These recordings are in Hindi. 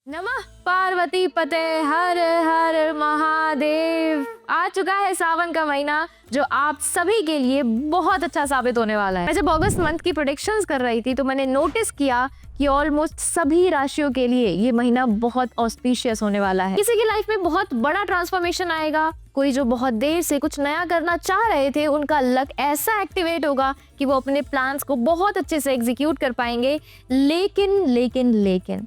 नमः पार्वती पते हर हर महादेव। आ चुका है सावन का महीना जो आप सभी के लिए बहुत अच्छा साबित होने वाला है। मैं जब अगस्त मंथ की प्रेडिक्शंस कर रही थी तो मैंने नोटिस किया कि ऑलमोस्ट सभी राशियों के लिए ये महीना बहुत ऑस्पिशियस होने वाला है। किसी की लाइफ में बहुत बड़ा ट्रांसफॉर्मेशन आएगा, कोई जो बहुत देर से कुछ नया करना चाह रहे थे उनका लक ऐसा एक्टिवेट होगा कि वो अपने प्लान्स को बहुत अच्छे से एग्जीक्यूट कर पाएंगे। लेकिन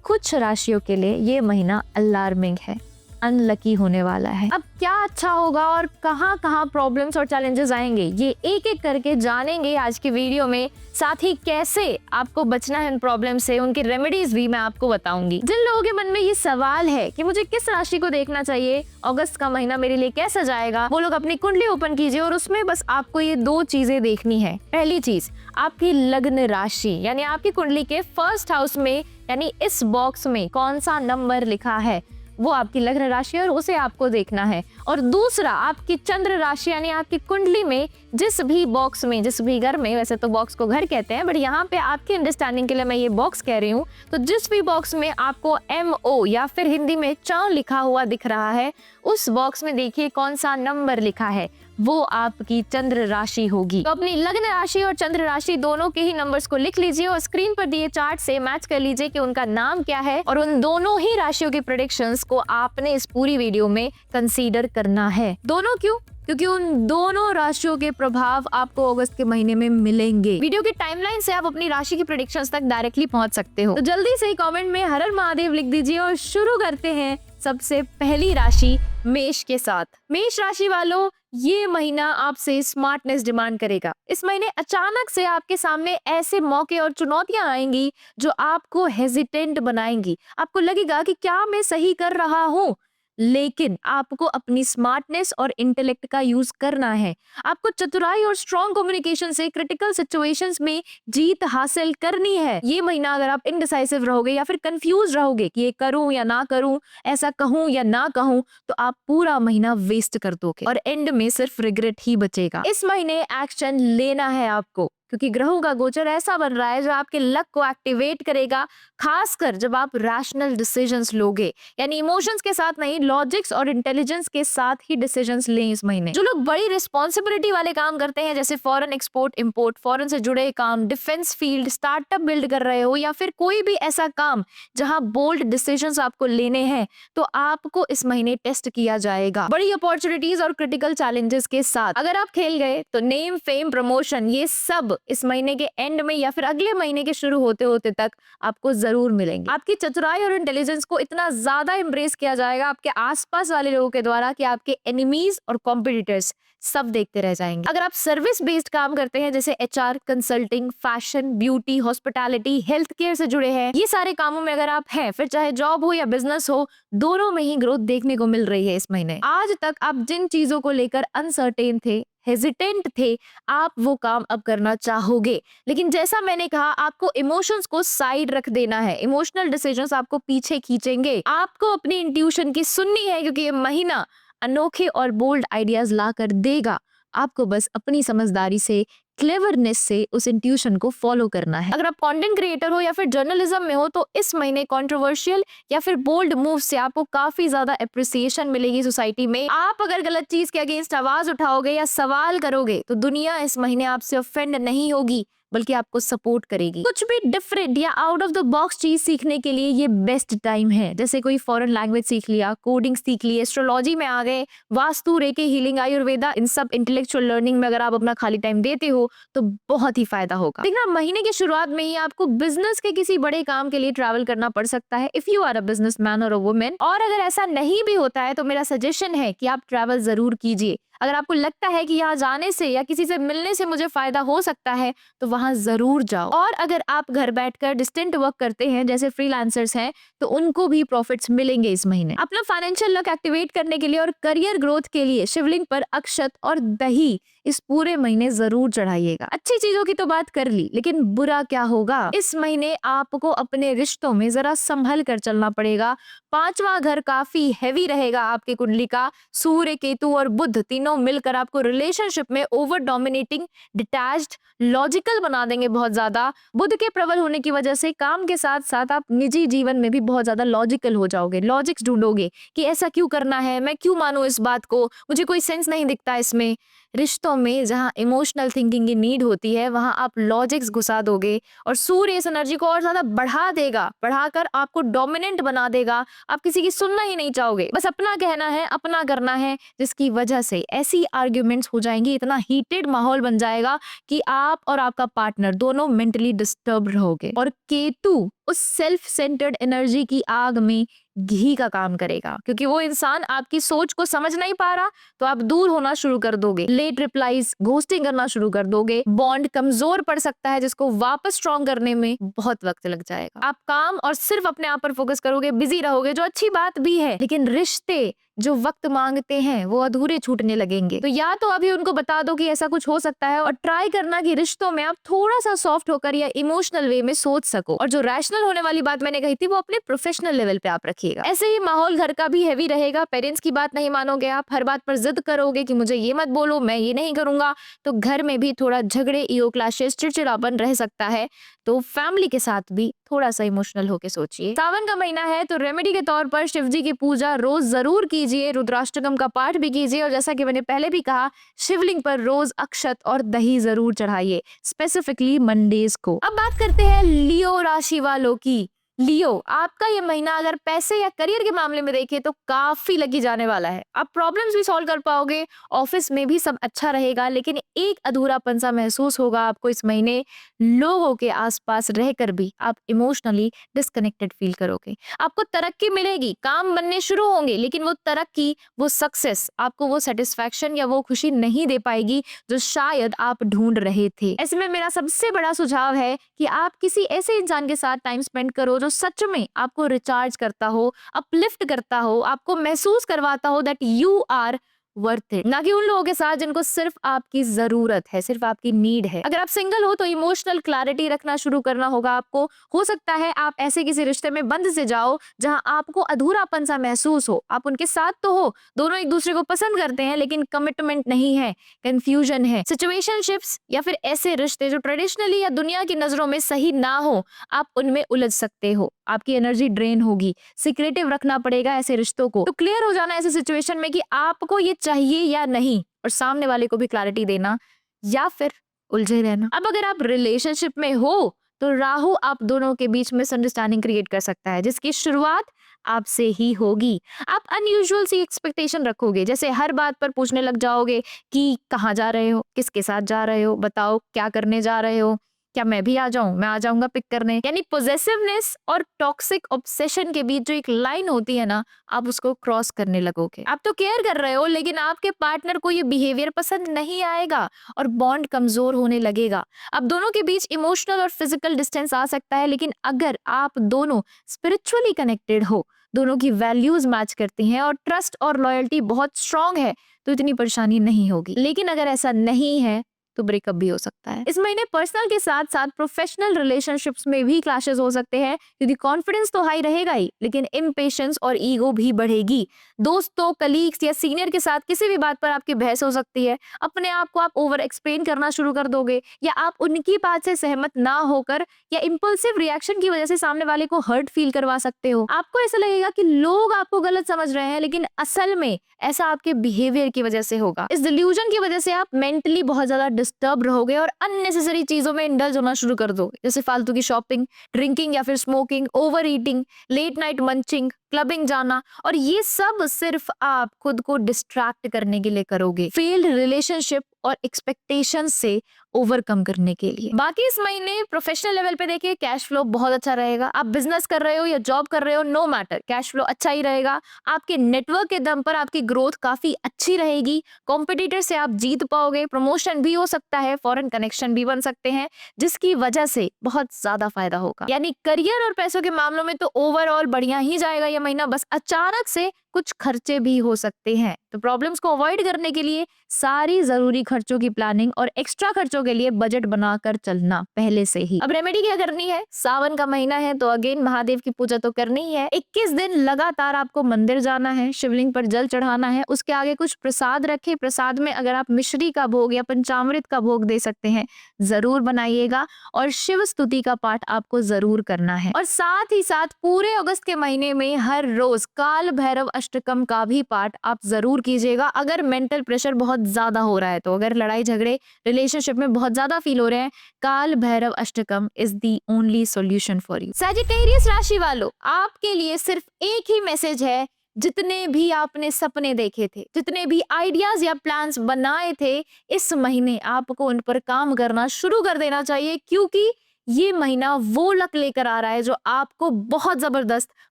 कुछ राशियों के लिए ये महीना अलार्मिंग है, अनलकी होने वाला है। अब क्या अच्छा होगा और कहाँ कहाँ प्रॉब्लम्स और चैलेंजेस आएंगे ये एक एक करके जानेंगे आज की वीडियो में। साथ ही कैसे आपको बचना है इन प्रॉब्लम से, उनकी रेमेडीज भी मैं आपको बताऊंगी। जिन लोगों के मन में ये सवाल है कि मुझे किस राशि को देखना चाहिए, अगस्त का महीना मेरे लिए कैसा जाएगा, वो लोग अपनी कुंडली ओपन कीजिए और उसमें बस आपको ये दो चीजें देखनी है। पहली चीज, आपकी लग्न राशि यानी आपकी कुंडली के फर्स्ट हाउस में यानी इस बॉक्स में कौन सा नंबर लिखा है वो आपकी लग्न राशि और उसे आपको देखना है। और दूसरा, आपकी चंद्र राशि यानी आपकी कुंडली में जिस भी बॉक्स में, जिस भी घर में, वैसे तो बॉक्स को घर कहते हैं बट यहाँ पे आपकी अंडरस्टैंडिंग के लिए मैं ये बॉक्स कह रही हूँ, तो जिस भी बॉक्स में आपको MO या फिर हिंदी में च लिखा हुआ दिख रहा है उस बॉक्स में देखिए कौन सा नंबर लिखा है, वो आपकी चंद्र राशि होगी। तो अपनी लग्न राशि और चंद्र राशि दोनों के ही नंबर्स को लिख लीजिए और स्क्रीन पर दिए चार्ट से मैच कर लीजिए कि उनका नाम क्या है और उन दोनों ही राशियों की प्रेडिक्शंस को आपने इस पूरी वीडियो में कंसीडर करना है। दोनों क्यों? क्योंकि उन दोनों राशियों के प्रभाव आपको अगस्त के महीने में मिलेंगे। वीडियो की टाइमलाइन से आप अपनी राशि की प्रेडिक्शंस तक डायरेक्टली पहुंच सकते हो। तो जल्दी से कमेंट में हर हर महादेव लिख दीजिए और शुरू करते हैं सबसे पहली राशि मेष के साथ। मेष राशि वालों, ये महीना आपसे स्मार्टनेस डिमांड करेगा। इस महीने अचानक से आपके सामने ऐसे मौके और चुनौतियां आएंगी जो आपको हेजिटेंट बनाएंगी। आपको लगेगा कि क्या मैं सही कर रहा हूँ, लेकिन आपको अपनी स्मार्टनेस और इंटेलेक्ट का यूज करना है। आपको चतुराई और स्ट्रॉन्ग कम्युनिकेशन से क्रिटिकल सिचुएशंस में जीत हासिल करनी है। ये महीना अगर आप इनडिसाइसिव रहोगे या फिर कंफ्यूज रहोगे कि ये करूं या ना करूं, ऐसा कहूं या ना कहूं, तो आप पूरा महीना वेस्ट कर दोगे और एंड में सिर्फ रिग्रेट ही बचेगा। इस महीने एक्शन लेना है आपको क्योंकि ग्रहों का गोचर ऐसा बन रहा है जो आपके लक को एक्टिवेट करेगा, खासकर जब आप रैशनल डिसीजंस लोगे, यानी इमोशंस के साथ नहीं, लॉजिक्स और इंटेलिजेंस के साथ ही डिसीजंस लें इस महीने। जो लोग बड़ी रिस्पॉन्सिबिलिटी वाले काम करते हैं जैसे फॉरेन एक्सपोर्ट इंपोर्ट, फॉरेन से जुड़े काम, डिफेंस फील्ड, स्टार्टअप बिल्ड कर रहे हो या फिर कोई भी ऐसा काम जहां बोल्ड डिसीजंस आपको लेने हैं, तो आपको इस महीने टेस्ट किया जाएगा बड़ी अपॉर्चुनिटीज और क्रिटिकल चैलेंजेस के साथ। अगर आप खेल गए तो नेम, फेम, प्रमोशन ये सब इस महीने के एंड में या फिर अगले महीने के शुरू होते होते तक आपको जरूर मिलेंगे। आपकी चतुराई और इंटेलिजेंस को इतना ज्यादा एम्ब्रेस किया जाएगा आपके आसपास वाले लोगों के द्वारा कि आपके एनिमीज और कॉम्पिटिटर्स सब देखते रह जाएंगे। अगर आप सर्विस बेस्ड काम करते हैं जैसे HR, consulting, fashion, beauty, hospitality, health care से जुड़े हैं, ये सारे कामों में अगर आप हैं, फिर चाहे जॉब हो या बिजनेस हो, दोनों में ही ग्रोथ देखने को मिल रही है इस महीने। आज तक आप जिन चीजों को लेकर अनसर्टेन थे, हेजिटेंट थे, आप वो काम अब करना चाहोगे। लेकिन जैसा मैंने कहा, आपको इमोशंस को साइड रख देना है। इमोशनल डिसीजंस आपको पीछे खींचेंगे। आपको अपनी इंट्यूशन की सुननी है क्योंकि ये महीना अनोखे और बोल्ड आइडियाज ला कर देगा। आपको बस अपनी समझदारी से, क्लेवरनेस से उस इंट्यूशन को फॉलो करना है। अगर आप कंटेंट क्रिएटर हो या फिर जर्नलिज्म में हो तो इस महीने कंट्रोवर्शियल या फिर बोल्ड मूव से आपको काफी ज्यादा एप्रिसिएशन मिलेगी सोसाइटी में। आप अगर गलत चीज के अगेंस्ट आवाज उठाओगे या सवाल करोगे तो दुनिया इस महीने आपसे ऑफेंड नहीं होगी बल्कि आपको सपोर्ट करेगी। कुछ भी डिफरेंट या आउट ऑफ द बॉक्स चीज सीखने के लिए ये बेस्ट टाइम है। जैसे कोई फॉरेन लैंग्वेज सीख लिया, कोडिंग सीख ली, एस्ट्रोलॉजी में आ गए, वास्तु, रेकी, हीलिंग, आयुर्वेदा, इन सब इंटेलेक्चुअल लर्निंग में अगर आप अपना खाली टाइम देते हो तो बहुत ही फायदा होगा। देखना, महीने की शुरुआत में ही आपको बिजनेस के किसी बड़े काम के लिए ट्रैवल करना पड़ सकता है if you are a businessman और अ वुमेन। और अगर ऐसा नहीं भी होता है तो मेरा सजेशन है कि आप ट्रैवल जरूर कीजिए। अगर आपको लगता है कि यहाँ जाने से या किसी से मिलने से मुझे फायदा हो सकता है तो वहां जरूर जाओ। और अगर आप घर बैठकर डिस्टेंट वर्क करते हैं जैसे फ्रीलांसर्स हैं तो उनको भी प्रॉफिट्स मिलेंगे इस महीने। अपना फाइनेंशियल लक एक्टिवेट करने के लिए और करियर ग्रोथ के लिए शिवलिंग पर अक्षत और दही इस पूरे महीने जरूर चढ़ाइएगा। अच्छी चीजों की तो बात कर ली, लेकिन बुरा क्या होगा? इस महीने आपको अपने रिश्तों में जरा संभल कर चलना पड़ेगा। 5वां घर काफी हैवी रहेगा आपकी कुंडली का। सूर्य, केतु और बुध तीनों मिलकर आपको रिलेशनशिप में ओवर डोमिनेटिंग, डिटैच्ड, लॉजिकल बना देंगे बहुत ज्यादा। बुध के प्रबल होने की वजह से काम के साथ साथ आप निजी जीवन में भी बहुत ज्यादा लॉजिकल हो जाओगे। लॉजिक्स ढूंढोगे कि ऐसा क्यों करना है, मैं क्यों मानूं इस बात को, मुझे कोई सेंस नहीं दिखता इसमें। रिश्तों में जहां इमोशनल थिंकिंग की नीड होती है, वहां आप लॉजिक्स घुसा दोगे और सूर्य इस एनर्जी को और ज्यादा बढ़ा देगा, बढ़ाकर आपको डोमिनेंट बना देगा। आप किसी की सुनना ही नहीं चाहोगे, बस अपना कहना है, अपना करना है, जिसकी वजह से ऐसी आर्ग्यूमेंट्स हो जाएंगी, इतना हीटेड माहौल बन जाएगा कि आप और आपका पार्टनर दोनों मेंटली डिस्टर्ब रहोगे। और केतु उस सेल्फ सेंटर्ड एनर्जी की आग में घी का काम करेगा, क्योंकि वो इंसान आपकी सोच को समझ नहीं पा रहा, तो आप दूर होना शुरू कर दोगे, लेट रिप्लाईज, घोस्टिंग करना शुरू कर दोगे। बॉन्ड कमजोर पड़ सकता है, जिसको वापस स्ट्रॉन्ग करने में बहुत वक्त लग जाएगा। आप काम और सिर्फ अपने आप पर फोकस करोगे, बिजी रहोगे, जो अच्छी बात भी है, लेकिन रिश्ते जो वक्त मांगते हैं वो अधूरे छूटने लगेंगे। तो या तो अभी उनको बता दो कि ऐसा कुछ हो सकता है, और ट्राई करना कि रिश्तों में आप थोड़ा सा सॉफ्ट होकर या इमोशनल वे में सोच सको। और जो रैशनल होने वाली बात मैंने कही थी, वो अपने प्रोफेशनल लेवल पे आप रखिएगा। ऐसे ही माहौल घर का भी हैवी रहेगा। पेरेंट्स की बात नहीं मानोगे, आप हर बात पर जिद करोगे कि मुझे ये मत बोलो, मैं ये नहीं करूंगा, तो घर में भी थोड़ा झगड़े, ईगो क्लैशेस, चिड़चिड़ापन रह सकता है। तो फैमिली के साथ भी थोड़ा सा इमोशनल होके सोचिए। सावन का महीना है, तो रेमेडी के तौर पर शिव जी की पूजा रोज जरूर कीजिए, रुद्राष्टकम का पाठ भी कीजिए, और जैसा कि मैंने पहले भी कहा, शिवलिंग पर रोज अक्षत और दही जरूर चढ़ाइए, स्पेसिफिकली मंडेज को। अब बात करते हैं लियो राशि वालों की। लियो, आपका ये महीना अगर पैसे या करियर के मामले में देखें तो काफी लकी जाने वाला है। आप प्रॉब्लम्स भी सॉल्व कर पाओगे, ऑफिस में भी सब अच्छा रहेगा, लेकिन एक अधूरापन सा महसूस होगा आपको इस महीने। लोगों के आसपास रहकर भी आप इमोशनली डिस्कनेक्टेड फील करोगे। आपको तरक्की मिलेगी, काम बनने शुरू होंगे, लेकिन वो तरक्की, वो सक्सेस आपको वो सेटिस्फैक्शन या वो खुशी नहीं दे पाएगी जो शायद आप ढूंढ रहे थे। ऐसे में मेरा सबसे बड़ा सुझाव है कि आप किसी ऐसे इंसान के साथ टाइम स्पेंड करो जो सच में आपको रिचार्ज करता हो, अपलिफ्ट करता हो, आपको महसूस करवाता हो that you are worth it. ना कि उन लोगों के साथ जिनको सिर्फ आपकी जरूरत है, सिर्फ आपकी नीड है। अगर आप सिंगल हो तो इमोशनल क्लैरिटी रखना शुरू करना होगा आपको। हो सकता है आप ऐसे किसी रिश्ते में बंद से जाओ जहां आपको अधूरापन सा महसूस हो। आप उनके साथ तो हो, दोनों एक दूसरे को पसंद करते हैं, लेकिन कमिटमेंट नहीं है, कंफ्यूजन है। सिचुएशनशिप्स या फिर ऐसे रिश्ते जो ट्रेडिशनली या दुनिया की नजरों में सही ना हो, आप उनमें उलझ सकते हो, आपकी एनर्जी ड्रेन होगी। सीक्रेटिव रखना पड़ेगा ऐसे रिश्तों को। तो क्लियर हो जाना ऐसे सिचुएशन में कि आपको ये चाहिए या नहीं, और सामने वाले को भी क्लैरिटी देना, या फिर उलझे रहना। अब अगर आप रिलेशनशिप में हो तो राहु आप दोनों के बीच मिसअंडरस्टैंडिंग क्रिएट कर सकता है, जिसकी शुरुआत आपसे ही होगी। आप अनयूजुअल सी एक्सपेक्टेशन रखोगे, जैसे हर बात पर पूछने लग जाओगे कि कहाँ जा रहे हो, किसके साथ जा रहे हो, बताओ क्या करने जा रहे हो, क्या मैं भी आ जाऊं, मैं आ जाऊंगा पिक करने। यानी पॉसेसिवनेस और टॉक्सिक ऑब्सेशन के बीच जो एक लाइन होती है ना, आप उसको क्रॉस करने लगोगे। आप तो केयर कर रहे हो, लेकिन आपके पार्टनर को ये बिहेवियर पसंद नहीं आएगा और बॉन्ड कमजोर होने लगेगा। अब दोनों के बीच इमोशनल और फिजिकल डिस्टेंस आ सकता है, लेकिन अगर आप दोनों स्पिरिचुअली कनेक्टेड हो, दोनों की वैल्यूज मैच करती हैं और ट्रस्ट और लॉयल्टी बहुत स्ट्रांग है, तो इतनी परेशानी नहीं होगी। लेकिन अगर ऐसा नहीं है तो ब्रेकअप भी हो सकता है। इस महीने पर्सनल के साथ साथ प्रोफेशनल रिलेशनशिप्स में भी क्लैशेस हो सकते हैं, क्योंकि कॉन्फिडेंस तो हाई रहेगा ही, लेकिन इम्पेशंस और ईगो भी बढ़ेगी। दोस्तों, कलीग्स या सीनियर के साथ किसी भी बात पर आपकी बहस हो सकती है। अपने आप को आप ओवर एक्सप्लेन करना शुरू कर दोगे, या आप उनकी बात से सहमत ना होकर या इम्पल्सिव रिएक्शन की वजह से सामने वाले को हर्ट फील करवा सकते हो। आपको ऐसा लगेगा कि लोग आपको गलत समझ रहे हैं, लेकिन असल में ऐसा आपके बिहेवियर की वजह से होगा। इस डिल्यूजन की वजह से आप मेंटली बहुत ज्यादा डिस्टर्ब रहोगे और अननेसेसरी चीजों में इंडल्ज होना शुरू कर दोगे, जैसे फालतू की शॉपिंग, ड्रिंकिंग या फिर smoking, over eating, late night munching, clubbing जाना, और ये सब सिर्फ आप खुद को डिस्ट्रैक्ट करने के लिए करोगे, फेल्ड रिलेशनशिप और एक्सपेक्टेशन से ओवरकम करने के लिए। बाकी इस महीने प्रोफेशनल लेवल पे देखिए, कैश फ्लो बहुत अच्छा रहेगा। आप बिजनेस कर रहे हो या जॉब कर रहे हो, नो मैटर, कैश फ्लो अच्छा ही रहेगा। आपके नेटवर्क के दम पर आपकी ग्रोथ काफी अच्छी रहेगी। कॉम्पिटिटर से आप जीत पाओगे, प्रमोशन भी हो सकता है, फॉरेन कनेक्शन भी बन सकते हैं, जिसकी वजह से बहुत ज्यादा फायदा होगा। यानी करियर और पैसों के मामलों में तो ओवरऑल बढ़िया ही जाएगा ये महीना, बस अचानक से कुछ खर्चे भी हो सकते हैं। तो प्रॉब्लम्स को अवॉइड करने के लिए सारी जरूरी खर्चों की प्लानिंग और एक्स्ट्रा खर्चों के लिए बजट बनाकर चलना पहले से ही। अब रेमेडी क्या करनी है? सावन का महीना है तो अगेन महादेव की पूजा तो करनी ही है। 21 दिन लगातार आपको मंदिर जाना है, शिवलिंग पर जल चढ़ाना है, उसके आगे कुछ प्रसाद रखे। प्रसाद में अगर आप मिश्री का भोग या पंचामृत का भोग दे सकते हैं जरूर बनाइएगा, और शिव स्तुति का पाठ आपको जरूर करना है। और साथ ही साथ पूरे अगस्त के महीने में हर रोज काल भैरव अष्टकम का भी पाठ आप जरूर कीजिएगा। अगर मेंटल प्रेशर बहुत ज्यादा हो रहा है, तो अगर लड़ाई झगड़े रिलेशनशिप में बहुत ज्यादा फील हो रहे हैं, काल Bhairav Ashtakam is the only solution for you. Sagittarius राशि वालों, आपके लिए सिर्फ एक ही मैसेज है। जितने भी आपने सपने देखे थे, जितने भी आइडियाज या प्लान्स बनाए थे, इस महीने आपको उन पर काम करना शुरू कर देना चाहिए, क्योंकि ये महीना वो लक लेकर आ रहा है जो आपको बहुत जबरदस्त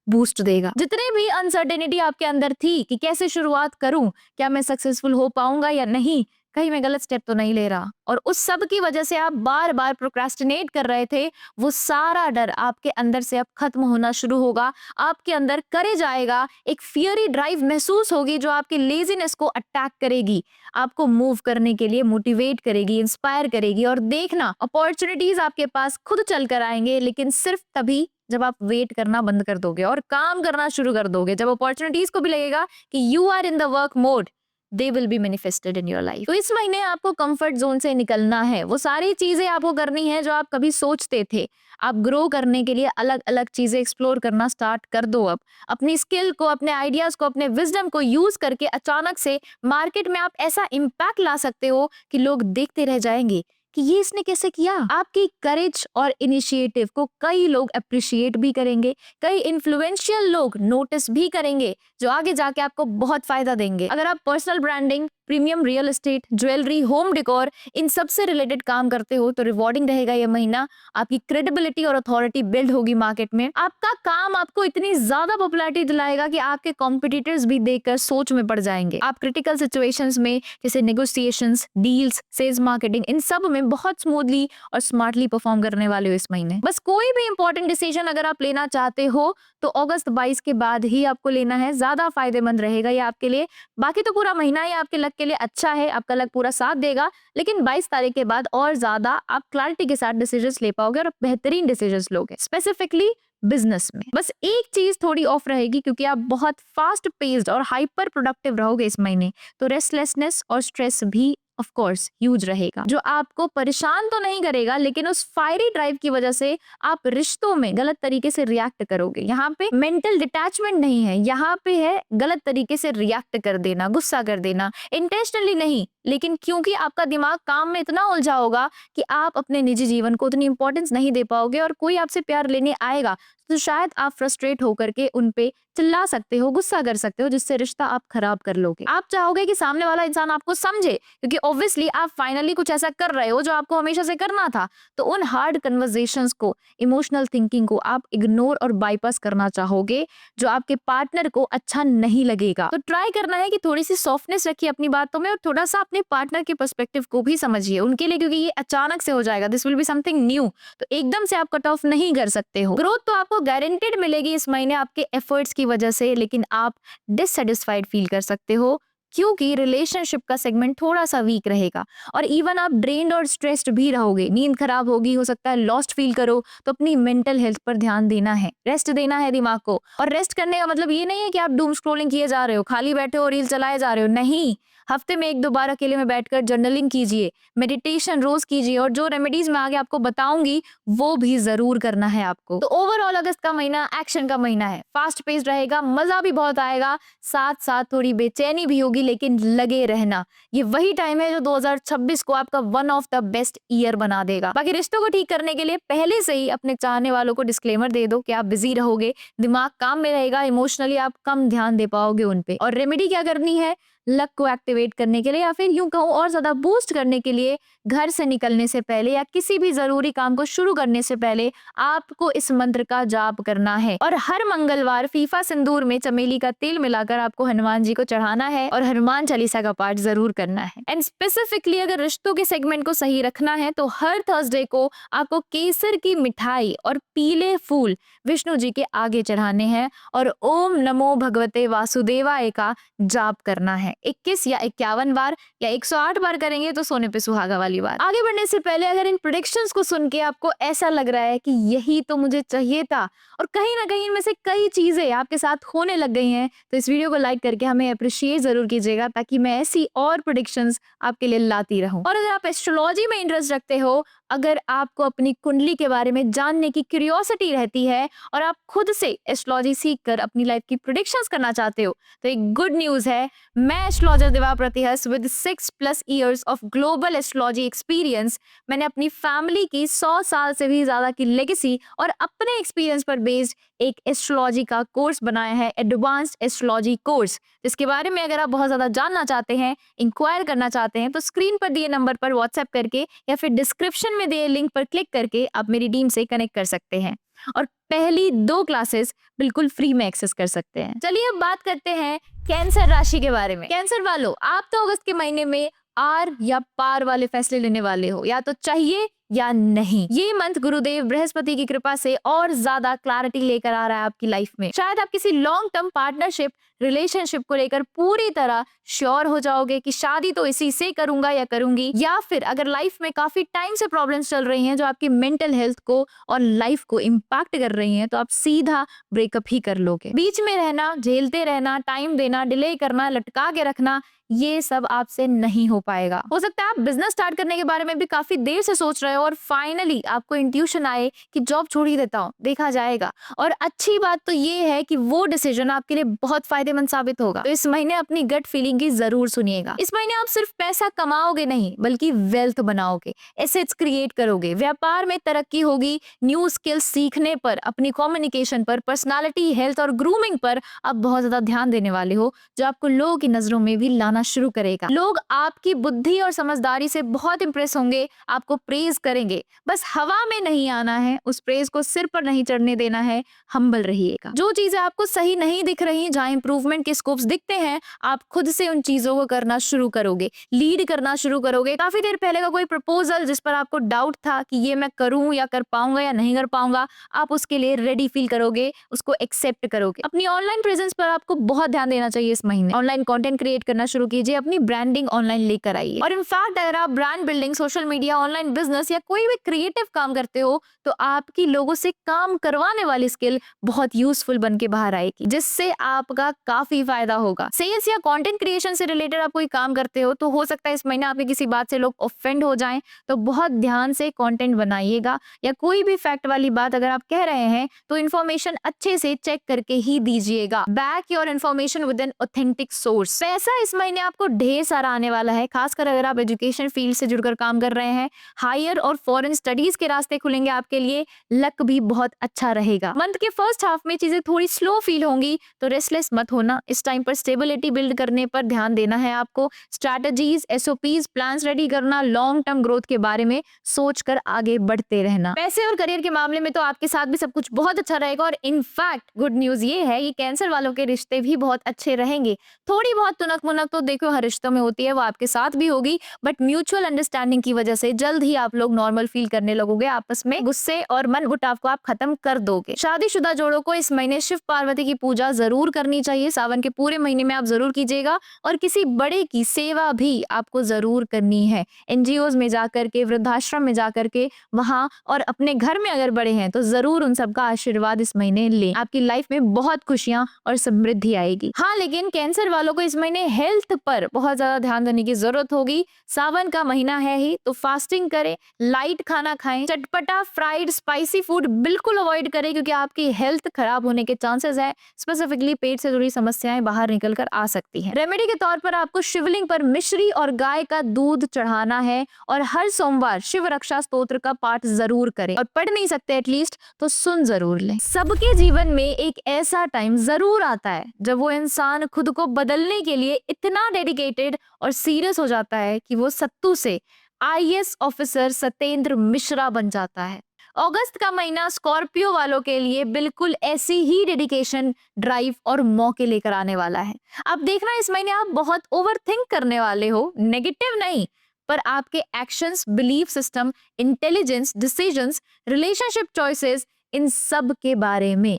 बूस्ट देगा। जितने भी अनसर्टेनिटी आपके अंदर थी कि कैसे शुरुआत करूं, क्या मैं सक्सेसफुल हो पाऊंगा या नहीं, कहीं मैं गलत स्टेप तो नहीं ले रहा, और उस सब की वजह से आप बार बार प्रोक्रेस्टिनेट कर रहे थे, वो सारा डर आपके अंदर से अब खत्म होना शुरू होगा। आपके अंदर करेज आएगा, एक फियरी ड्राइव महसूस होगी जो आपकी लेजीनेस को अटैक करेगी, आपको मूव करने के लिए मोटिवेट करेगी, इंस्पायर करेगी। और देखना, अपॉर्चुनिटीज आपके पास खुद चल कर आएंगे, लेकिन सिर्फ तभी जब आप वेट करना बंद कर दोगे और काम करना शुरू कर दोगे। जब अपॉर्चुनिटीज को भी लगेगा कि you are in the work mode, they will be manifested in your life. तो इस महीने आपको कंफर्ट जोन से निकलना है। वो सारी चीजें आपको करनी है जो आप कभी सोचते थे। आप ग्रो करने के लिए अलग अलग चीजें एक्सप्लोर करना स्टार्ट कर दो। अब अपनी स्किल को, अपने आइडियाज को, अपने विजडम को यूज करके अचानक से मार्केट में आप ऐसा इम्पैक्ट ला सकते हो कि लोग देखते रह जाएंगे कि ये इसने कैसे किया। आपकी करेज और इनिशिएटिव को कई लोग अप्रिशिएट भी करेंगे, कई इन्फ्लुएंशियल लोग नोटिस भी करेंगे, जो आगे जाके आपको बहुत फायदा देंगे। अगर आप personal branding, premium real estate, jewellery, home decor, इन सब से रिलेटेड काम करते हो तो रिवॉर्डिंग रहेगा ये महीना। आपकी क्रेडिबिलिटी और अथॉरिटी बिल्ड होगी मार्केट में। आपका काम आपको इतनी ज्यादा पॉपुलैरिटी दिलाएगा कि आपके कॉम्पिटिटर्स भी देखकर सोच में पड़ जाएंगे। आप क्रिटिकल सिचुएशंस में, जैसे नेगोशिएशंस, डील्स, सेल्स, मार्केटिंग, इन सब में बहुत स्मूथली और स्मार्टली परफॉर्म करने वाले हो इस महीने। बस कोई भी इंपॉर्टेंट डिसीजन अगर आप लेना चाहते हो तो अगस्त 22 के बाद ही आपको लेना है, ज्यादा फायदेमंद रहेगा ये आपके लिए। बाकी तो पूरा महीना ही आपके लक के लिए अच्छा है, आपका लक पूरा साथ देगा, लेकिन 22 तारीख के बाद और ज्यादा आप क्लैरिटी के साथ डिसीजंस ले पाओगे और बेहतरीन डिसीजंस लोगे, स्पेसिफिकली बिजनेस में। बस एक चीज थोड़ी ऑफ रहेगी, क्योंकि आप बहुत फास्ट पेस्ड और हाइपर प्रोडक्टिव रहोगे इस महीने, तो रेस्टलेसनेस और स्ट्रेस भी ऑफ कोर्स ह्यूज रहेगा, जो आपको परेशान तो नहीं करेगा, लेकिन उस फायरी ड्राइव की वजह से आप रिश्तों में गलत तरीके से रिएक्ट करोगे। यहाँ पे मेंटल डिटैचमेंट नहीं है, यहाँ पे है गलत तरीके से रिएक्ट कर देना, गुस्सा कर देना, इंटेंशनली नहीं, लेकिन क्योंकि आपका दिमाग काम में इतना उलझा होगा कि आप अपने निजी जीवन को उतनी इंपॉर्टेंस नहीं दे पाओगे, और कोई आपसे प्यार लेने आएगा तो शायद आप फ्रस्ट्रेट होकर के उन पे चिल्ला सकते हो, गुस्सा कर सकते हो, जिससे रिश्ता आप खराब कर लोगे। आप चाहोगे कि सामने वाला इंसान आपको समझे, क्योंकि ऑब्वियसली आप फाइनली कुछ ऐसा कर रहे हो जो आपको हमेशा से करना था, तो उन हार्ड कन्वर्सेशंस को, इमोशनल थिंकिंग को आप इग्नोर और बाईपास करना चाहोगे, जो आपके पार्टनर को अच्छा नहीं लगेगा। तो ट्राई करना है कि थोड़ी सी सॉफ्टनेस रखिए अपनी बातों में, और थोड़ा सा अपने पार्टनर के पर्सपेक्टिव को भी समझिए उनके लिए, क्योंकि ये अचानक से हो जाएगा, this will be something new, तो एकदम से आप कट ऑफ नहीं कर सकते हो। ग्रोथ तो आपको गारंटेड मिलेगी इस महीने आपके एफर्ट्स की वजह से, लेकिन आप डिससेटिस्फाइड फील कर सकते हो, क्योंकि रिलेशनशिप का सेगमेंट थोड़ा सा वीक रहेगा, और इवन आप ड्रेन्ड और स्ट्रेस्ड भी रहोगे, नींद खराब होगी, हो सकता है लॉस्ट फील करो। तो अपनी मेंटल हेल्थ पर ध्यान देना है, रेस्ट देना है दिमाग को। और रेस्ट करने का मतलब ये नहीं है कि आप डूम स्क्रॉलिंग किए जा रहे हो, खाली बैठे हो, रील चलाए जा रहे हो, नहीं। हफ्ते में 1-2 बार अकेले में बैठकर जर्नलिंग कीजिए, मेडिटेशन रोज कीजिए, और जो रेमेडीज मैं आगे आपको बताऊंगी वो भी जरूर करना है आपको। तो ओवरऑल अगस्त का महीना एक्शन का महीना है, फास्ट पेस्ड रहेगा, मजा भी बहुत आएगा, साथ साथ थोड़ी बेचैनी भी होगी, लेकिन लगे रहना। ये वही टाइम है जो 2026 को आपका one of the best year बना देगा। बाकी रिश्तों को ठीक करने के लिए पहले से ही अपने चाहने वालों को डिस्क्लेमर दे दो कि आप बिजी रहोगे, दिमाग काम में रहेगा, इमोशनली आप कम ध्यान दे पाओगे उन पे। और रेमेडी क्या करनी है? लक को एक्टिवेट करने के लिए, या फिर यूं कहूं और ज्यादा बूस्ट करने के लिए, घर से निकलने से पहले या किसी भी जरूरी काम को शुरू करने से पहले आपको इस मंत्र का जाप करना है। और हर मंगलवार फीफा सिंदूर में चमेली का तेल मिलाकर आपको हनुमान जी को चढ़ाना है, और हनुमान चालीसा का पाठ जरूर करना है। एंड स्पेसिफिकली अगर रिश्तों के सेगमेंट को सही रखना है तो हर थर्सडे को आपको केसर की मिठाई और पीले फूल विष्णु जी के आगे चढ़ाने हैं और ओम नमो भगवते वासुदेवाय का जाप करना है। 21 या 51 बार या 108 बार करेंगे तो सोने पे सुहागा वाली बात। आगे बढ़ने से पहले अगर इन प्रेडिक्शंस को सुन के आपको ऐसा लग रहा है कि यही तो मुझे चाहिए था और कहीं ना कहीं इनमें से कई चीजें आपके साथ होने लग गई हैं, तो इस वीडियो को लाइक करके हमें अप्रिशिएट जरूर कीजिएगा ताकि मैं ऐसी और प्रेडिक्शंस आपके लिए लाती रहूं। और अगर आप एस्ट्रोलॉजी में इंटरेस्ट रखते हो, अगर आपको अपनी कुंडली के बारे में जानने की क्यूरियोसिटी रहती है और आप खुद से एस्ट्रोलॉजी सीखकर अपनी लाइफ की प्रेडिक्शंस करना चाहते हो, तो एक गुड न्यूज है। मैं एस्ट्रोलॉजर दिवा प्रतिहस with 6+ years of global astrology experience, मैंने अपनी फैमिली की 100 साल से भी ज्यादा की लेगेसी और अपने एक्सपीरियंस पर बेस्ड एक एस्ट्रोलॉजी का कोर्स बनाया है, एडवांस्ड एस्ट्रोलॉजी कोर्स, जिसके बारे में अगर आप बहुत ज्यादा जानना चाहते हैं, इंक्वायर करना चाहते हैं, तो स्क्रीन पर दिए नंबर पर व्हाट्सएप करके या फिर डिस्क्रिप्शन में दिए लिंक पर क्लिक करके आप मेरी टीम से कनेक्ट कर सकते हैं और पहली 2 क्लासेस बिल्कुल फ्री में एक्सेस कर सकते हैं। चलिए अब बात करते हैं कैंसर राशि के बारे में। कैंसर वालों, आप तो अगस्त के महीने में आर या पार वाले फैसले लेने वाले हो, या तो चाहिए या नहीं। ये मंथ गुरुदेव बृहस्पति की कृपा से और ज्यादा क्लैरिटी लेकर आ रहा है आपकी लाइफ में। शायद आप किसी लॉन्ग टर्म पार्टनरशिप रिलेशनशिप को लेकर पूरी तरह श्योर हो जाओगे कि शादी तो इसी से करूंगा या करूंगी, या फिर अगर लाइफ में काफी टाइम से प्रॉब्लम्स चल रही हैं जो आपकी मेंटल हेल्थ को और लाइफ को इम्पैक्ट कर रही हैं, तो आप सीधा ब्रेकअप ही कर लोगे। बीच में रहना, झेलते रहना, टाइम देना, डिले करना, लटका के रखना, ये सब आपसे नहीं हो पाएगा। हो सकता है आप बिजनेस स्टार्ट करने के बारे में भी काफी देर से सोच रहे हो और फाइनली आपको इंट्यूशन आए कि जॉब छोड़ ही देता हूँ, देखा जाएगा। और अच्छी बात तो ये है कि वो डिसीजन आपके लिए बहुत फायदेमंद साबित होगा। तो इस महीने अपनी गट फीलिंग की जरूर सुनिएगा। इस महीने आप सिर्फ पैसा कमाओगे नहीं, बल्कि वेल्थ बनाओगे, एसेट्स क्रिएट करोगे, व्यापार में तरक्की होगी, न्यू स्किल्स सीखने पर, अपनी कम्युनिकेशन पर, पर्सनालिटी, हेल्थ और ग्रूमिंग पर आप बहुत ज्यादा ध्यान देने वाले हो, जो आपको लोगों की नजरों में भी लाना शुरू करेगा। लोग आपकी बुद्धि और समझदारी से बहुत इंप्रेस होंगे, आपको प्रेज करेंगे। बस हवा में नहीं आना है, उस प्रेज को सिर पर नहीं चढ़ने देना है, हम्बल रहिएगा। जो चीजें आपको सही नहीं दिख रही, जहां इंप्रूवमेंट के स्कोप्स दिखते हैं, आप खुद से उन चीजों को करना शुरू करोगे, लीड करना शुरू करोगे। काफी देर पहले का कोई प्रपोजल जिस पर आपको डाउट था कि ये मैं करूं या कर पाऊंगा या नहीं कर पाऊंगा, आप उसके लिए रेडी फील करोगे, उसको एक्सेप्ट करोगे। अपनी ऑनलाइन प्रेजेंस पर आपको बहुत ध्यान देना चाहिए इस महीने। ऑनलाइन कंटेंट क्रिएट करना शुरू कीजिए, अपनी ब्रांडिंग ऑनलाइन लेकर आइए। और इनफैक्ट अगर आप brand building, social media, online business या कोई भी क्रिएटिव काम करते हो, तो आपकी लोगों से काम करवाने वाली स्किल बहुत यूजफुल बन के बाहर आएगी, जिससे आपका काफी फायदा होगा। सेल्स या कंटेंट क्रिएशन से रिलेटेड आप कोई काम करते हो, तो हो सकता है इस महीने आपकी किसी बात से लोग ऑफेंड हो जाएं, तो बहुत ध्यान से कंटेंट बनाइएगा। या कोई भी फैक्ट वाली बात अगर आप कह रहे हैं, तो इन्फॉर्मेशन अच्छे से चेक करके ही दीजिएगा। Back your information with an authentic source. पैसा इस महीने आपको ढेर सारा आने वाला है, खासकर अगर आप एजुकेशन फील्ड से जुड़कर काम कर रहे हैं। हायर और फॉरेन स्टडीज के रास्ते खुलेंगे आपके लिए, लक भी बहुत अच्छा रहेगा। मंथ के फर्स्ट हाफ में चीजें थोड़ी स्लो फील होंगी, तो रेस्टलेस मत होना। इस टाइम पर स्टेबिलिटी बिल्ड करने पर ध्यान देना है आपको। स्ट्रैटेजीज, एसओपीज, प्लान्स रेडी करना, लॉन्ग टर्म ग्रोथ के बारे में सोचकर आगे बढ़ते रहना। पैसे और करियर के मामले में तो आपके साथ भी सब कुछ बहुत अच्छा रहेगा। और इनफैक्ट गुड न्यूज ये है कि कैंसर वालों के रिश्ते भी बहुत अच्छे रहेंगे। थोड़ी बहुत तुनक मुनक तो देखो हर रिश्तों में होती है, वो आपके साथ भी होगी, बट म्यूचुअल अंडरस्टैंडिंग की वजह से जल्द ही आप लोग नॉर्मल फील करने लगोगे। आपस में गुस्से और मन मुटाव को आप खत्म कर दोगे। शादीशुदा जोड़ों को इस महीने शिव पार्वती की पूजा जरूर करनी चाहिए। सावन के पूरे महीने में आप जरूर कीजिएगा। और किसी बड़े की सेवा भी आपको जरूर करनी है। एनजीओज में जाकर के, वृद्धाश्रम में जाकर के, वहां और अपने घर में अगर बड़े हैं तो जरूर उन सबका आशीर्वाद इस महीने लें। आपकी लाइफ में बहुत खुशियां और समृद्धि आएगी। हाँ, लेकिन कैंसर वालों को इस महीने हेल्थ पर बहुत ज्यादा ध्यान देने की जरूरत होगी। सावन का महीना है ही, तो फास्टिंग करें, लाइट खाना खाएं, चटपटा, फ्राइड, स्पाइसी फूड बिल्कुल अवॉइड करें, क्योंकि आपकी हेल्थ खराब होने के चांसेस है। स्पेसिफिकली पेट से जुड़ी समस्याएं बाहर निकल कर आ सकती हैं। रेमेडी के तौर पर आपको शिवलिंग पर मिश्री और गाय का दूध चढ़ाना है और हर सोमवार शिव रक्षा स्तोत्र का पाठ जरूर करें। और पढ़ नहीं सकते एटलीस्ट तो सुन जरूर लें। सबके जीवन में एक ऐसा टाइम जरूर आता है जब वो इंसान खुद को बदलने के लिए इतना डेडिकेटेड और सीरियस हो जाता है कि वो सत्तू से आईएएस ऑफिसर सत्येंद्र मिश्रा बन जाता है। अगस्त का महीना स्कॉर्पियो वालों के लिए बिल्कुल ऐसी ही डेडिकेशन, ड्राइव और मौके लेकर आने वाला है। अब देखना इस महीने आप बहुत ओवरथिंक करने वाले हो, नेगेटिव नहीं, पर आपके actions, belief system, intelligence, decisions, relationship choices, इन सब के बारे में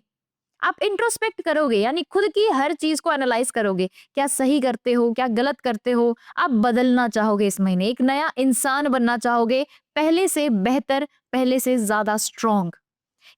आप इंट्रोस्पेक्ट करोगे, यानी खुद की हर चीज को एनालाइज करोगे। क्या सही करते हो, क्या गलत करते हो। आप बदलना चाहोगे इस महीने, एक नया इंसान बनना चाहोगे, पहले से बेहतर, पहले से ज्यादा स्ट्रॉन्ग।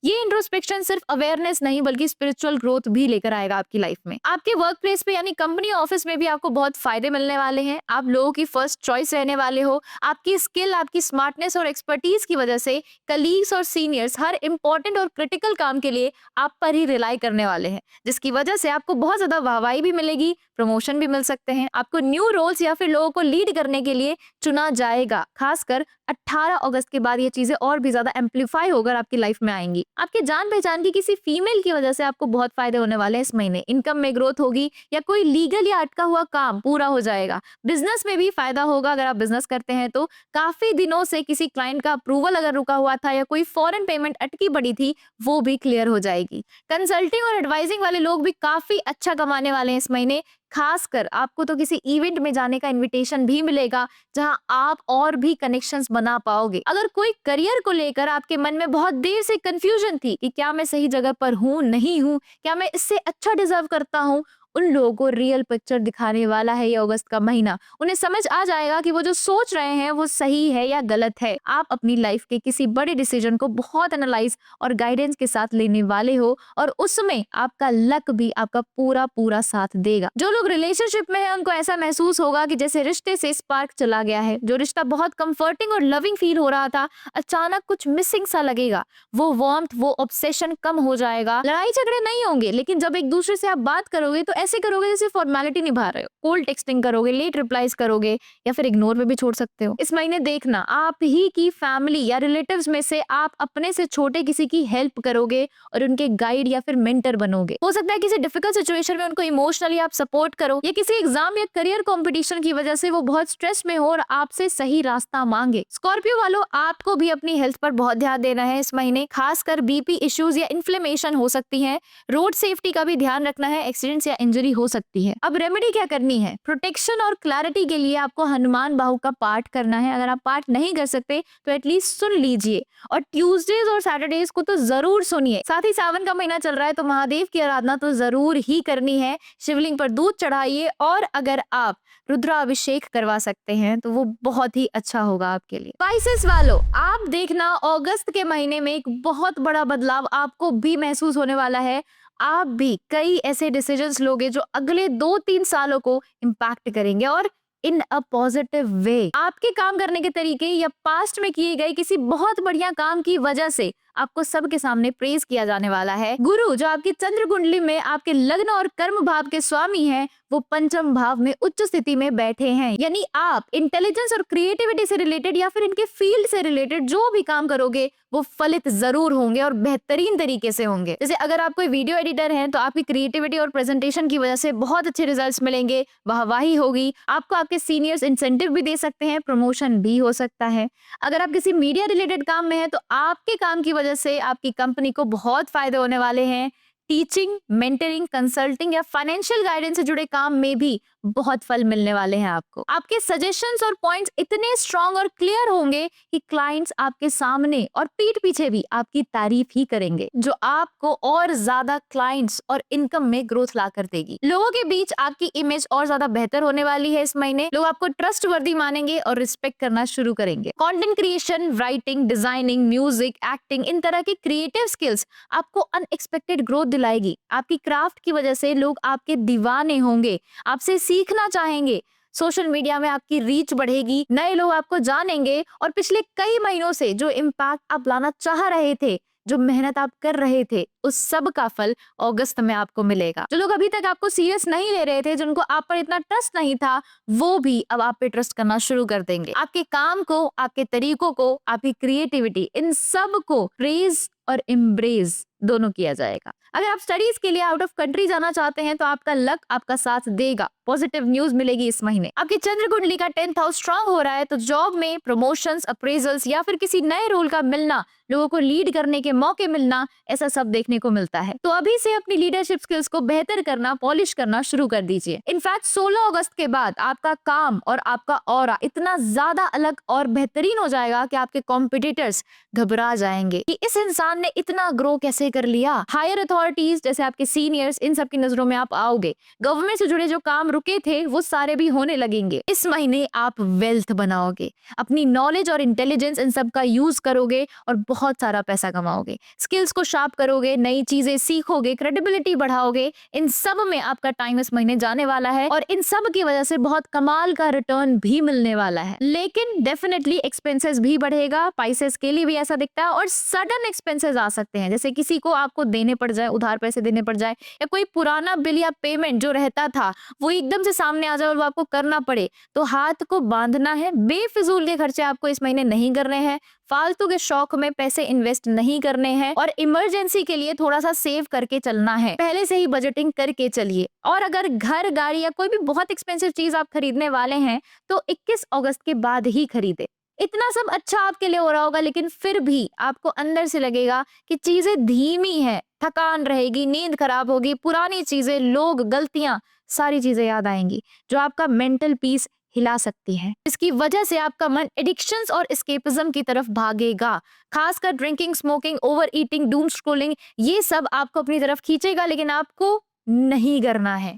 ये इंट्रोस्पेक्शन सिर्फ अवेयरनेस नहीं बल्कि स्पिरिचुअल ग्रोथ भी लेकर आएगा आपकी लाइफ में। आपके वर्क प्लेस पे यानी कंपनी ऑफिस में भी आपको बहुत फायदे मिलने वाले हैं। आप लोगों की फर्स्ट चॉइस रहने वाले हो। आपकी स्किल, आपकी स्मार्टनेस और एक्सपर्टीज की वजह से कलीग्स और सीनियर्स हर इंपॉर्टेंट और क्रिटिकल काम के लिए आप पर ही रिलाई करने वाले हैं, जिसकी वजह से आपको बहुत ज्यादा वाहवाही भी मिलेगी, प्रमोशन भी मिल सकते हैं। आपको न्यू रोल्स या फिर लोगों को लीड करने के लिए चुना जाएगा। खासकर 18 अगस्त के बाद ये चीजें और भी ज्यादा एम्पलीफाई होकर आपकी लाइफ में आएंगी। आपके जान पहचान की किसी फीमेल की वजह से आपको बहुत फायदे होने वाले हैं इस महीने। इनकम में ग्रोथ होगी या कोई लीगल या अटका हुआ काम पूरा हो जाएगा। बिजनेस में भी फायदा होगा। अगर आप बिजनेस करते हैं तो काफी दिनों से किसी क्लाइंट का अप्रूवल अगर रुका हुआ था या कोई फॉरेन पेमेंट अटकी पड़ी थी, वो भी क्लियर हो जाएगी। कंसल्टिंग और एडवाइजिंग वाले लोग भी काफी अच्छा कमाने वाले हैं इस महीने। खासकर आपको तो किसी इवेंट में जाने का इनविटेशन भी मिलेगा, जहां आप और भी कनेक्शंस बना पाओगे। अगर कोई करियर को लेकर आपके मन में बहुत देर से कंफ्यूजन थी कि क्या मैं सही जगह पर हूं, नहीं हूं, क्या मैं इससे अच्छा डिजर्व करता हूं, उन लोगों को रियल पिक्चर दिखाने वाला है ये अगस्त का महीना। उन्हें समझ आ जाएगा कि वो जो सोच रहे हैं वो सही है या गलत है। आप अपनी लाइफ के किसी बड़े डिसीजन को बहुत एनालाइज और गाइडेंस के साथ लेने वाले हो, और उसमें आपका लक भी आपका पूरा पूरा साथ देगा। जो लोग रिलेशनशिप में है उनको ऐसा महसूस होगा कि जैसे रिश्ते से स्पार्क चला गया है। जो रिश्ता बहुत कंफर्टिंग और लविंग फील हो रहा था, अचानक कुछ मिसिंग सा लगेगा। वो वार्मथ, वो ऑब्सेशन कम हो जाएगा। लड़ाई झगड़े नहीं होंगे, लेकिन जब एक दूसरे से आप बात करोगे तो ऐसे करोगे जैसे फॉर्मेलिटी निभा रहे हो। कोल्ड टेक्सटिंग करोगे, लेट रिप्लाईज करोगे या फिर इग्नोर में भी छोड़ सकते हो। इस महीने देखना आप ही की फैमिली या रिलेटिव्स में से आप अपने से छोटे किसी की हेल्प करोगे और उनके गाइड या फिर मेंटर बनोगे। हो सकता है किसी डिफिकल्ट सिचुएशन में उनको इमोशनली आप सपोर्ट करो, या किसी एग्जाम या करियर कंपटीशन की वजह से वो बहुत स्ट्रेस में हो और आपसे सही रास्ता मांगे। स्कॉर्पियो वालों, आपको भी अपनी हेल्थ पर बहुत ध्यान देना है इस महीने। खासकर बीपी इश्यूज या इन्फ्लेमेशन हो सकती है। रोड सेफ्टी का भी ध्यान रखना है, एक्सीडेंट्स या इंजरी हो सकती है। अब रेमेडी क्या करनी है? प्रोटेक्शन और क्लैरिटी के लिए आपको हनुमान बाहु का पाठ करना है। अगर आप पाठ नहीं कर सकते तो एटलीस्ट सुन लीजिए, और ट्यूसडेज और सैटरडेज को तो जरूर सुनिए। साथ ही सावन का महीना चल रहा है तो महादेव की आराधना तो जरूर ही करनी है। शिवलिंग पर दूध चढ़ाइए, और अगर आप रुद्राभिषेक करवा सकते हैं तो वो बहुत ही अच्छा होगा आपके लिए। स्पाइसेस वालों, आप देखना अगस्त के महीने में एक बहुत बड़ा बदलाव आपको भी महसूस होने वाला है। आप भी कई ऐसे डिसीजंस लोगे जो अगले 2-3 सालों को इम्पैक्ट करेंगे, और इन अ पॉजिटिव वे। आपके काम करने के तरीके या पास्ट में किए गए किसी बहुत बढ़िया काम की वजह से आपको सबके सामने प्रेज किया जाने वाला है। गुरु जो आपकी चंद्र कुंडली में आपके लग्न और कर्म भाव के स्वामी हैं, वो पंचम भाव में उच्च स्थिति में बैठे हैं। यानी आप इंटेलिजेंस और क्रिएटिविटी से रिलेटेड या फिर इनके फील्ड से रिलेटेड जो भी काम करोगे वो फलित जरूर होंगे और बेहतरीन तरीके से होंगे। जैसे अगर आप कोई वीडियो एडिटर हैं तो आपकी क्रिएटिविटी और प्रेजेंटेशन की वजह से बहुत अच्छे रिजल्ट्स मिलेंगे, वाहवाही होगी। आपको आपके सीनियर्स इंसेंटिव भी दे सकते हैं, प्रमोशन भी हो सकता है। अगर आप किसी मीडिया रिलेटेड काम में है तो आपके काम की वजह से आपकी कंपनी को बहुत फायदे होने वाले हैं। टीचिंग, मेंटरिंग, कंसल्टिंग या फाइनेंशियल गाइडेंस से जुड़े काम में भी बहुत फल मिलने वाले हैं आपको। आपके सजेशंस और पॉइंट्स इतने स्ट्रॉन्ग और क्लियर होंगे कि क्लाइंट्स आपके सामने और पीठ पीछे भी आपकी तारीफ ही करेंगे, जो आपको और ज्यादा क्लाइंट्स और इनकम में ग्रोथ ला कर देगी। लोगों के बीच आपकी इमेज और ज्यादा बेहतर होने वाली है इस महीने। लोग आपको ट्रस्ट वर्दी मानेंगे और रिस्पेक्ट करना शुरू करेंगे। Content creation, writing, designing, music, acting, इन तरह की क्रिएटिव स्किल्स आपको अनएक्सपेक्टेड ग्रोथ दिलाएगी। आपकी क्राफ्ट की वजह से लोग आपके दीवाने होंगे, आपसे सीखना चाहेंगे। सोशल मीडिया में आपकी रीच बढ़ेगी, नए लोग आपको जानेंगे, और पिछले कई महीनों से जो इम्पैक्ट आप लाना चाह रहे थे, जो मेहनत आप कर रहे थे, उस सब का फल अगस्त में आपको मिलेगा। जो लोग अभी तक आपको सीरियस नहीं ले रहे थे, जिनको आप पर इतना ट्रस्ट नहीं था, वो भी अब आप पे ट्रस्ट करना शुरू कर देंगे। आपके काम को, आपके तरीकों को, आपकी क्रिएटिविटी, इन सब को प्रेज और एम्ब्रेस दोनों किया जाएगा। अगर आप स्टडीज के लिए आउट ऑफ कंट्री जाना चाहते हैं तो आपका लक आपका साथ देगा, पॉजिटिव न्यूज मिलेगी इस महीने। आपकी चंद्र कुंडली का 10th हाउस स्ट्रांग हो रहा है तो जॉब में प्रमोशंस, अप्रेजल्स या फिर किसी नए रोल का मिलना, लोगों को लीड करने के मौके मिलना, ऐसा सब देखने को मिलता है। तो अभी से अपनी लीडरशिप स्किल्स को बेहतर करना, पॉलिश करना शुरू कर दीजिए। इनफैक्ट 16 अगस्त के बाद आपका काम और आपका ऑरा इतना ज्यादा अलग और बेहतरीन हो जाएगा कि आपके कॉम्पिटिटर्स घबरा जाएंगे कि इस इंसान ने इतना ग्रो कैसे कर लिया। हायर अथॉरिटीज जैसे आपके सीनियर्स, इन सब की नजरों में आप आओगे। गवर्नमेंट से जुड़े जो काम रुके थे वो सारे भी होने लगेंगे। इस महीने आप वेल्थ बनाओगे, अपनी नॉलेज और इंटेलिजेंस इन सब का यूज करोगे और बहुत सारा पैसा कमाओगे। स्किल्स को शार्प करोगे, नई चीजें सीखोगे, क्रेडिबिलिटी बढ़ाओगे। इन सब में आपका टाइम इस महीने जाने वाला है और इन सब की वजह से बहुत कमाल का रिटर्न भी मिलने वाला है। लेकिन डेफिनेटली एक्सपेंसेस भी बढ़ेगा, पाइसेस के लिए भी ऐसा दिखता है और सडन एक्सपेंसेस आ सकते हैं, जैसे किसी को आपको देने पड़ जाए, उधार पैसे देने पड़ जाए, या कोई पुराना बिल या पेमेंट जो रहता था वो एकदम से सामने आ जाए और वो आपको करना पड़े। तो हाथ को बांधना है, बेफिजूल के खर्चे आपको इस महीने नहीं करने हैं, फालतू के शौक में पैसे इन्वेस्ट नहीं करने हैं और इमरजेंसी के लिए थोड़ा सा सेव करके चलना है। पहले से ही बजटिंग करके चलिए। और अगर घर, गाड़ी या कोई भी बहुत एक्सपेंसिव चीज आप खरीदने वाले हैं तो 21 अगस्त के बाद ही खरीदे। इतना सब अच्छा आपके लिए हो रहा होगा लेकिन फिर भी आपको अंदर से लगेगा कि चीजें धीमी है, थकान रहेगी, नींद खराब होगी, पुरानी चीजें, लोग, गलतियां, सारी चीजें याद आएंगी जो आपका मेंटल पीस हिला सकती है। इसकी वजह से आपका मन एडिक्शंस और एस्केपिज्म की तरफ भागेगा। खासकर drinking, smoking, over eating, Doom scrolling, ये सब आपको अपनी तरफ खींचेगा लेकिन आपको नहीं करना है।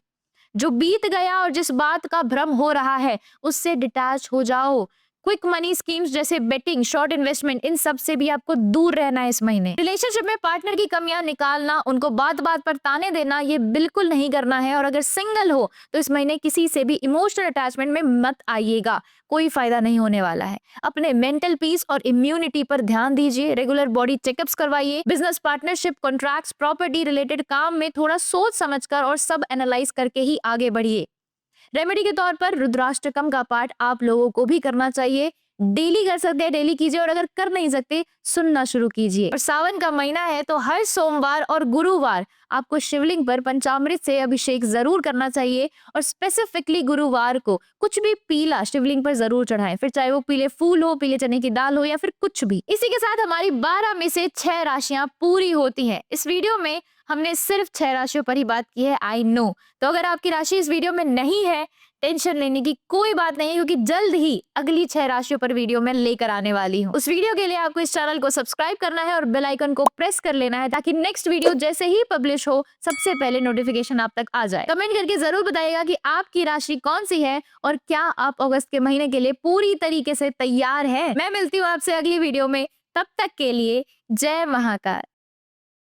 जो बीत गया और जिस बात का भ्रम हो रहा है उससे डिटैच हो जाओ। क्विक मनी स्कीम्स जैसे बेटिंग, शॉर्ट इन्वेस्टमेंट, इन सब से भी आपको दूर रहना है इस महीने। रिलेशनशिप में पार्टनर की कमियां निकालना, उनको बात बात पर ताने देना, ये बिल्कुल नहीं करना है। और अगर सिंगल हो तो इस महीने किसी से भी इमोशनल अटैचमेंट में मत आइएगा, कोई फायदा नहीं होने वाला है। अपने मेंटल पीस और इम्यूनिटी पर ध्यान दीजिए, रेगुलर बॉडी चेकअप्स करवाइए। Business partnership, contracts, property related काम में थोड़ा सोच समझकर और सब एनालाइज करके ही आगे बढ़िए। रेमेडी के तौर पर रुद्राष्टकम का पाठ आप लोगों को भी करना चाहिए। डेली कर सकते हैं, डेली कीजिए, और अगर कर नहीं सकते सुनना शुरू कीजिए। और सावन का महीना है तो हर सोमवार और गुरुवार आपको शिवलिंग पर पंचामृत से अभिषेक जरूर करना चाहिए और स्पेसिफिकली गुरुवार को कुछ भी पीला शिवलिंग पर जरूर चढ़ाएं, फिर चाहे वो पीले फूल हो, पीले चने की दाल हो या फिर कुछ भी। इसी के साथ हमारी 12 में से 6 राशियां पूरी होती हैं। इस वीडियो में हमने सिर्फ 6 राशियों पर ही बात की है, आई नो। तो अगर आपकी राशि इस वीडियो में नहीं है, टेंशन लेने की कोई बात नहीं है क्योंकि जल्द ही अगली 6 राशियों पर वीडियो मैं लेकर आने वाली हूँ। उस वीडियो के लिए आपको इस चैनल को सब्सक्राइब करना है और बेल आइकन को प्रेस कर लेना है ताकि नेक्स्ट वीडियो जैसे ही पब्लिश हो सबसे पहले नोटिफिकेशन आप तक आ जाए। कमेंट करके जरूर बताइएगा कि आपकी राशि कौन सी है और क्या आप अगस्त के महीने के लिए पूरी तरीके से तैयार है। मैं मिलती हूँ आपसे अगली वीडियो में, तब तक के लिए जय महाकाल।